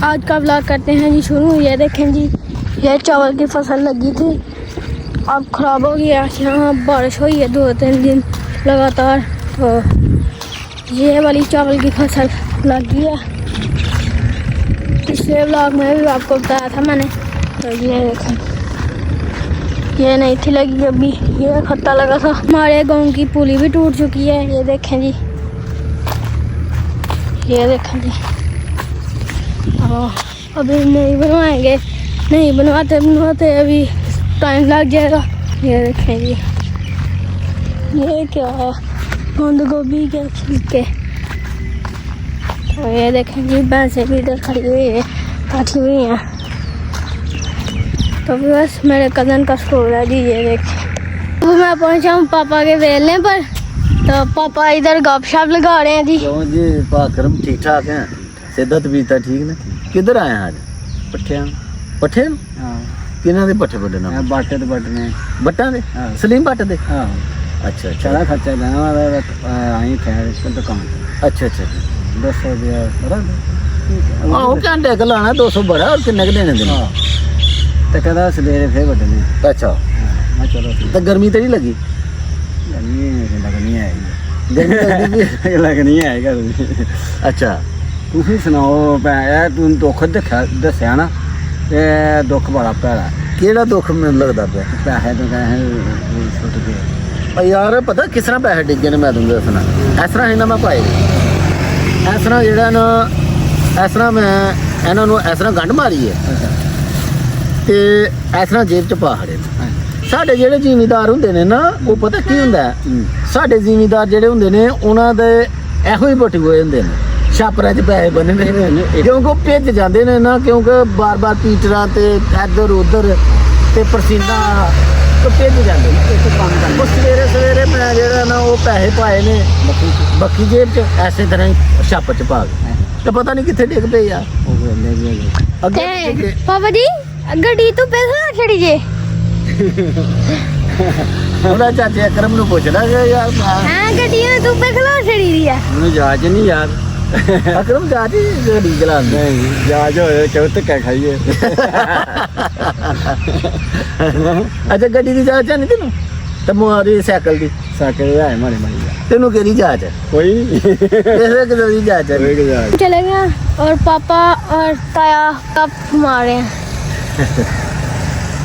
आज का व्लॉग करते हैं जी शुरू। ये देखें जी, ये चावल की फसल लगी थी, अब ख़राब हो गया। यहाँ बारिश हुई है 2-3 दिन लगातार, तो ये वाली चावल की फसल लगी है। पिछले व्लॉग में भी आपको बताया था मैंने। तो ये देखें, ये नहीं थी लगी अभी, ये खत्ता लगा था। हमारे गांव की पुली भी टूट चुकी है। ये देखें जी, ये देखें जी। अभी नहीं बनवाएंगे, नहीं बनवाते अभी टाइम लग जाएगा। ये देखें जी, ये क्या है, बंद गोभी के छिलके। तो ये देखें जी, भैंसें भी इधर खड़ी हुई है, बैठी हुई हैं। तो बस मेरे कज़न का स्कूल है जी। ये देखें, तो मैं पहुंचा हूँ पापा के वेलने पर। तो पापा इधर गपशप लगा रहे हैं जी। क्यों जी पाकरम ठीक ठाक हैं, सेहत भी तो ठीक ने। किधर आए हैं आज? पट्ठे पट्ठे हाँ किन्हों के पट्ठे बड़े बाटे तो बटने बट्टा दे हाँ। Salim but they. हाँ अच्छा अच्छा चला खर्चा देना वाला आई ठहर इसको दुकान अच्छा अच्छा 200 रुपया बड़ा आहो घंटे का लाना 200 बड़ा और किन्ने के देने देने। हाँ तो कहता सवेरे फिर बटने। अच्छा मैं चलो ठीक तो गर्मी तो नहीं लगी? लगनी आएगी गर्मी लगती लगनी आएगा अच्छा तुम सुनाओ भैन तू दुख दसिया ना ते दुख बड़ा भैड़ा केड़ा दुख मैनूं लगदा पिया? पैसे तो कहे छुट गए यार पता किस तरह पैसे डिगे ने, मैं तुंदे दसना। इस तरह इन्ना मैं पाए इस तरह जेड़ा ना, इस तरह मैं इन्हां नूं इस तरह गंढ मारी है ते इस तरह जेब च पा खड़े ने। साडे जेड़े जिमीदार हुंदे ने ना, वो पता की हुंदा है, साडे जिमीदार जेड़े हुंदे ने उन्हां दे एहो ही बटुए हुंदे ने, छापरां च पैसे बने ने, क्योंकि वो भेज जाते हैं ना, क्योंकि बार बार पीटरा ते इधर उधर ते पसीना तो भेज जाते हैं। वो सवेरे सवेरे मैं जेड़ा ना वो पैसे पाए ने बक्खी जेब च, ऐसे तरह ही छाप च पा गए, तो पता नहीं कितने डिग पे यार। ते पापा जी गड्डी तो पैसा छड़ी जे ਉਹਦਾ ਚਾਚੇ ਅਕਰਮ ਨੂੰ ਪੁੱਛਦਾ ਕਿ ਯਾਰ हां गड्डी तो पैसा छड़ी दी है। ਮੈਨੂੰ ਜਾਜ ਨਹੀਂ ਯਾਰ ਅਕਰਮ ਚਾਚੀ ਗੱਡੀ ਚਲਾਉਂਦਾ ਨਹੀਂ ਜਾਜ ਹੋਏ ਕਿਉਂ ਧੱਕਾ ਖਾਈਏ ਅੱਛਾ ਗੱਡੀ ਦੀ ਜਾਂਚ ਨਹੀਂ ਤੈਨੂੰ? ਤੇ ਮੋਰੀ ਸਾਈਕਲ ਦੀ ਸਾਕੇ ਆਏ ਮਾਰੇ ਮਾਰੀ ਤੈਨੂੰ ਕਿਹੜੀ ਜਾਂਚ ਹੈ? ਕੋਈ ਨਹੀਂ ਕਿਸੇ ਕਿਦੋਂ ਦੀ ਜਾਂਚ ਹੈ? ਕੋਈ ਕਿ ਜਾਜ चले गए और पापा और ताया कप मारे हैं।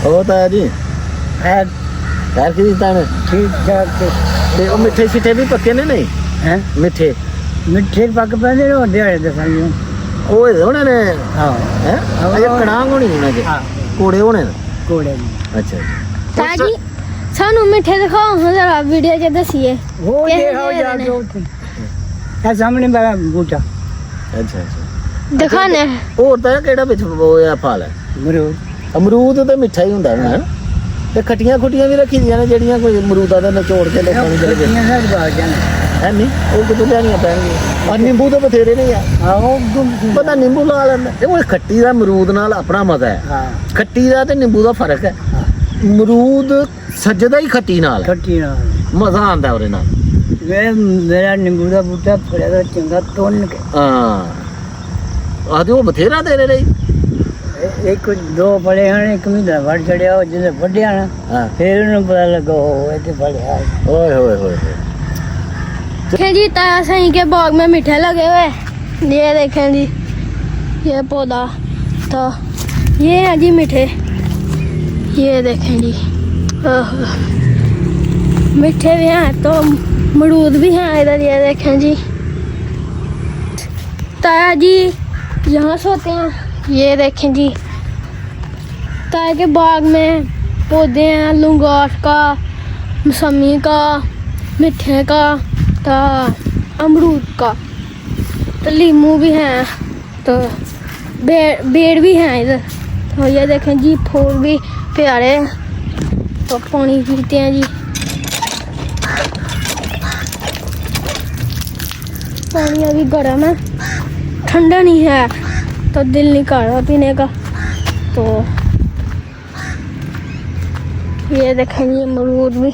ਉਹ ਤਾਂ ਜੀ ਹੈ ਯਾਰ ਕਿਹਦੀ ਤਾਂ ਠੀਕ ਠਾਕ ਤੇ ਉਹ ਮਿੱਠੇ ਛਿੱਠੇ ਵੀ ਪੱਕੇ ਨੇ ਨਹੀਂ? ਹੈ ਮਿੱਠੇ ਮਿੱਠੇ ਪੱਕ ਪੈਂਦੇ ਨੇ ਦਿਹਾੜੇ ਦਸਾਈਓ ਉਹ ਉਹਨਾਂ ਨੇ ਹਾਂ ਹੈ ਅਜੇ ਕਣਾਂਗ ਹੋਣੀ ਉਹਨਾਂ ਦੇ ਹਾਂ ਕੋੜੇ ਹੋਣੇ ਨੇ। ਕੋੜੇ ਅੱਛਾ ताया जी सानू मिठे दिखाओ जरा वीडियो च दसिए। ਉਹ ਕਿਹੋ ਦੇਖੋ ਜਿਹੇ ਜਾ ਨੇ? ਕੇ ਉੱਥੇ ਇਹ ਸਾਹਮਣੇ ਮੇਰਾ ਬੂਟਾ ਅੱਛਾ ਅੱਛਾ दिखाने ਹੋਰ ਤਾਂ ਕਿਹੜਾ ਵਿੱਚ ਹੋਇਆ ਫਲ ਹੈ? ਮਰੂਦ ਅਮਰੂਦ ਤੇ ਮਿੱਠਾ ਹੀ ਹੁੰਦਾ ਨਾ, ਤੇ ਖੱਟੀਆਂ ਖੁੱਟੀਆਂ ਵੀ ਰੱਖੀ ਦੀਆਂ ਨੇ ਜਿਹੜੀਆਂ ਕੋਈ ਅਮਰੂਦਾਂ ਦਾ ਨਿਚੋੜ ਕੇ ਲੋਕਾਂ ਨੂੰ ਜਿਹੜੇ ਇਹ ਸਭ ਬਾਹਰ ਜਾਣਾ ਹੈ ਨਹੀਂ, ਉਹ ਕਿਤੋਂ ਲਿਆਣੀਆਂ ਪੈਣਗੀਆਂ। ਔਰ ਨਿੰਬੂ ਤਾਂ ਬਥੇਰੇ ਨੇ ਯਾਰ, ਆਹੋ ਪਤਾ ਨਿੰਬੂ ਲਾ ਲੈਂਦਾ। ਇਹ ਉਹ ਖੱਟੀ ਦਾ ਅਮਰੂਦ ਨਾਲ ਆਪਣਾ ਮਜ਼ਾ ਹੈ, ਹਾਂ ਖੱਟੀ ਦਾ ਤੇ ਨਿੰਬੂ ਦਾ ਫਰਕ ਹੈ। ਅਮਰੂਦ ਸੱਜਦਾ ਹੀ ਖੱਟੀ ਨਾਲ, ਖੱਟੀ ਨਾਲ ਮਜ਼ਾ ਆਉਂਦਾ ਉਹਦੇ ਨਾਲ। ਮੇਰਾ ਨਿੰਬੂ ਦਾ ਬੂਟਾ ਫੜਿਆ ਦਾ ਚੰਗਾ ਤੋਨ ਕੇ ਹਾਂ ਆਦੇ ਉਹ ਬਥੇਰਾ ਤੇਰੇ ਲਈ। ਇੱਕ ਦੋ ਫੜੇ ਹਨ, ਇੱਕ ਮਹੀਨਾ ਵੜ ਚੜਿਆ, ਉਹ ਜਿਹਨੇ ਵੱਢਿਆ ਨਾ ਹਾਂ ਫਿਰ ਉਹਨੂੰ ਪਤਾ ਲੱਗਾ ਉਹ ਇੱਥੇ ਫੜਿਆ। ਓਏ ਹੋਏ होए देखें जी ताया सही के बाग में मीठे लगे हुए। ये देखें जी, ये पौधा तो ये है जी मीठे। ये देखें जी, ओहो, मीठे भी हैं तो मरूद भी हैं इधर। ये देखें जी, ताया जी यहाँ सोते हैं। ये देखें जी, ताया के बाग में पौधे हैं, लंगोट का, मौसमी का, मिठे का, तो अमरूद का, तो लीमू भी हैं, तो बेर भी हैं इधर। तो ये देखें जी, फूल भी प्यारे हैं। तो पानी पीते हैं जी, पानी अभी गर्म है, ठंडा नहीं है, तो दिल नहीं कर रहा पीने का। तो ये देखें जी, अमरूद भी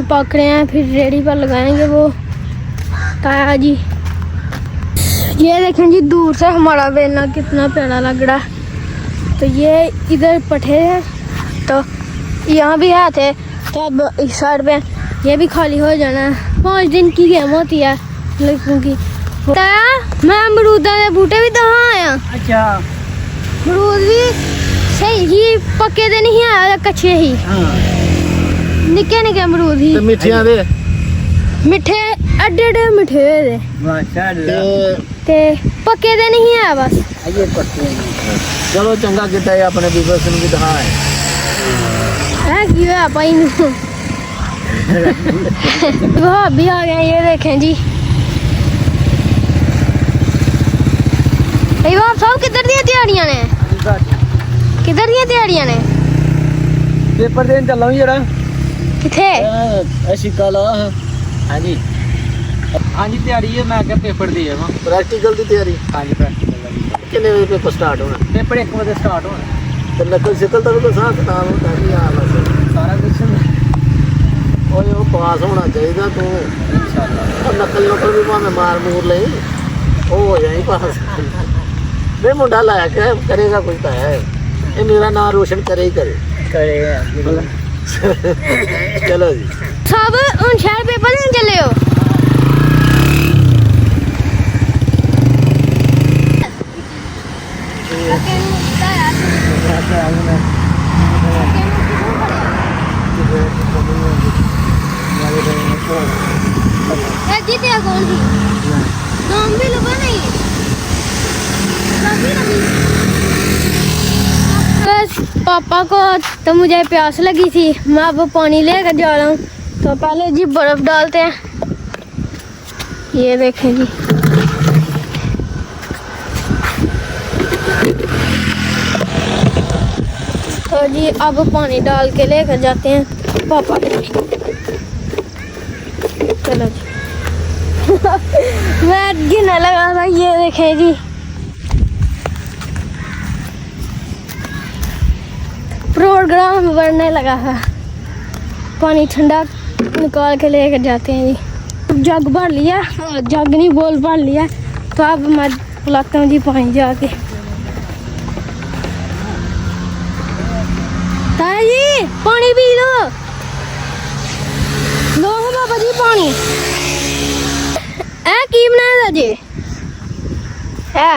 पक रहे हैं, फिर रेडी पर लगाएंगे वो ताया जी। ये देखें जी, दूर से हमारा वेलना कितना प्यारा लग रहा है। तो ये इधर पट्टे हैं, तो यहाँ भी है थे, तो अब इस साइड पे ये भी खाली हो जाना है। 5 दिन की गेम होती है लड़कों की। मैं अमरूदा के बूटे भी दहा आया। अच्छा अमरूद भी सही ही, पक्के दे नहीं है, कच्चे ही निक्के निक्के अमरूद ही। ਤੇ ਮਿੱਠੀਆਂ ਦੇ मिठे एडे एडे मिठे दे ਮਾਸ਼ਾਅੱਲਾ ते पक्के दे नहीं है बस। ਅਜੇ ਪੱਕੇ ਚਲੋ ਚੰਗਾ ਕੀਤਾ ਇਹ ਆਪਣੇ ਵੀਵਰਸ ਨੂੰ ਵੀ ਦਿਖਾਏ। है की है भाई नू भाभी आ गए, ये देखें जी। भाई साहब किधर दी तैयारियां ने, किधर दी तैयारियां ने? ਪੇਪਰ ਦੇਣ ਚੱਲਾਂ ਜਰਾ किथे? ਐਸੀ ਕਾਲਾ ਹਾਂਜੀ ਹਾਂਜੀ ਤਿਆਰੀ ਹੈ ਮੈਂ ਕਿਹਾ ਪੇਪਰ ਦੇ ਆਵਾਂ ਪ੍ਰੈਕਟੀਕਲ ਦੀ ਤਿਆਰੀ ਹਾਂਜੀ ਪ੍ਰੈਕਟੀਕਲ ਦਾ ਕਿੰਨੇ ਵਜੇ ਪੇਪਰ ਸਟਾਰਟ ਹੋਣਾ? ਪੇਪਰ 1 ਵਜੇ ਸਟਾਰਟ ਹੋਣਾ ਤੇ ਨਕਲ ਸ਼ਕਲ ਦਾ ਵੀ ਤਾਂ ਸਾਹ ਕਿਤਾਬ ਹੁੰਦਾ ਨਹੀਂ ਆ ਬਸ ਸਾਰਾ ਕੁਝ ਓਏ ਉਹ ਪਾਸ ਹੋਣਾ ਚਾਹੀਦਾ ਤੂੰ। ਇਨਸ਼ਾਅੱਲਾ ਉਹ ਨਕਲ ਵੀ ਭਾਵੇਂ ਮਾਰ ਮੂਰ ਲਈ ਉਹ ਹੋ ਜਾਈ ਪਾਸ। ਵੇ ਮੁੰਡਾ ਲਾਇਆ ਕਿ ਕਰੇਗਾ ਕੋਈ ਤਾਂ ਹੈ, ਇਹ ਮੇਰਾ ਨਾਮ ਰੋਸ਼ਨ करे ही करे। ਕਰੇਗਾ चलो जी साहब उन शहर पेपर देने चले हो? जीते कौन थी? नाम भी लगा नहीं, बस पापा को तो मुझे प्यास लगी थी, मैं अब पानी लेकर जा रहा हूँ। तो पहले जी बर्फ डालते हैं, ये देखें जी। तो जी अब पानी डाल के लेकर जाते हैं पापा के लिए। चलो जी मैं गिनने लगा था, ये देखें जी प्रोग्राम बढ़ने लगा है। पानी ठंडा निकाल के लेकर जाते हैं जी। जग भर लिया, जग नहीं बोल भर लिया, तो अब मैं पिलाता हूँ जी पानी जाके। ताया जी पानी पी लो, लो बाबा जी पानी। ए की बनाया था जी? ए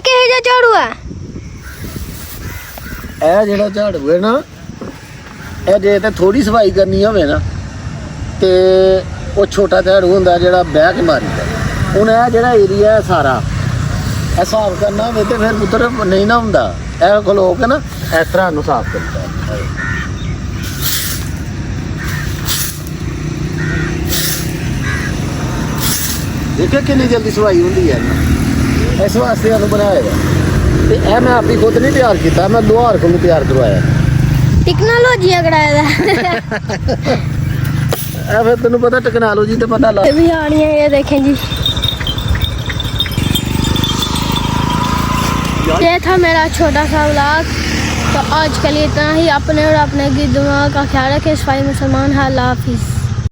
किहे झाड़ू है? ਇਹ ਜਿਹੜਾ ਝਾੜੂ ਹੈ ਨਾ, ਇਹ ਜੇ ਤੇ ਥੋੜੀ ਸਫਾਈ ਕਰਨੀ ਹੋਵੇ ਨਾ ਤੇ ਉਹ ਛੋਟਾ ਝਾੜੂ ਹੁੰਦਾ ਜਿਹੜਾ ਬਹਿ ਕੇ ਮਾਰੀਦਾ। ਹੁਣ ਇਹ ਜਿਹੜਾ ਏਰੀਆ ਹੈ ਸਾਰਾ ਇਹ ਸਾਫ਼ ਕਰਨਾ ਹੋਵੇ ਤੇ ਫਿਰ ਪੁੱਤਰ ਨਹੀਂ ਨਾ ਹੁੰਦਾ, ਇਹ ਖਲੋ ਕੇ ਨਾ ਇਸ ਤਰ੍ਹਾਂ ਨੂੰ ਸਾਫ਼ ਕਰਦਾ। ਦੇਖਿਆ ਕਿੰਨੀ ਜਲਦੀ ਸਫਾਈ ਹੁੰਦੀ ਹੈ ਨਾ, ਇਸ ਵਾਸਤੇ ਇਹਨੂੰ ਬਣਾਇਆ ਹੈ। ਤੇ ਇਹ ਮੈਂ ਆਪੀ ਖੁਦ ਨਹੀਂ ਤਿਆਰ ਕੀਤਾ, ਮੈਂ ਲੋਹਾਰ ਕੋਲੋਂ ਤਿਆਰ ਕਰਵਾਇਆ। टेक्नोलॉजी अगड़ाया ਇਹ ਫਿਰ ਤੈਨੂੰ ਪਤਾ ਟੈਕਨੋਲੋਜੀ ਤੇ ਪਤਾ ਲੱਗ। भी आ रही है, ये देखें जी। ये था मेरा छोटा सा व्लॉग। तो आज के लिए इतना ही। अपने और अपने की दुआ का ख्याल रखें। सफाई मुसलमान है। अल्लाह हाफिज़।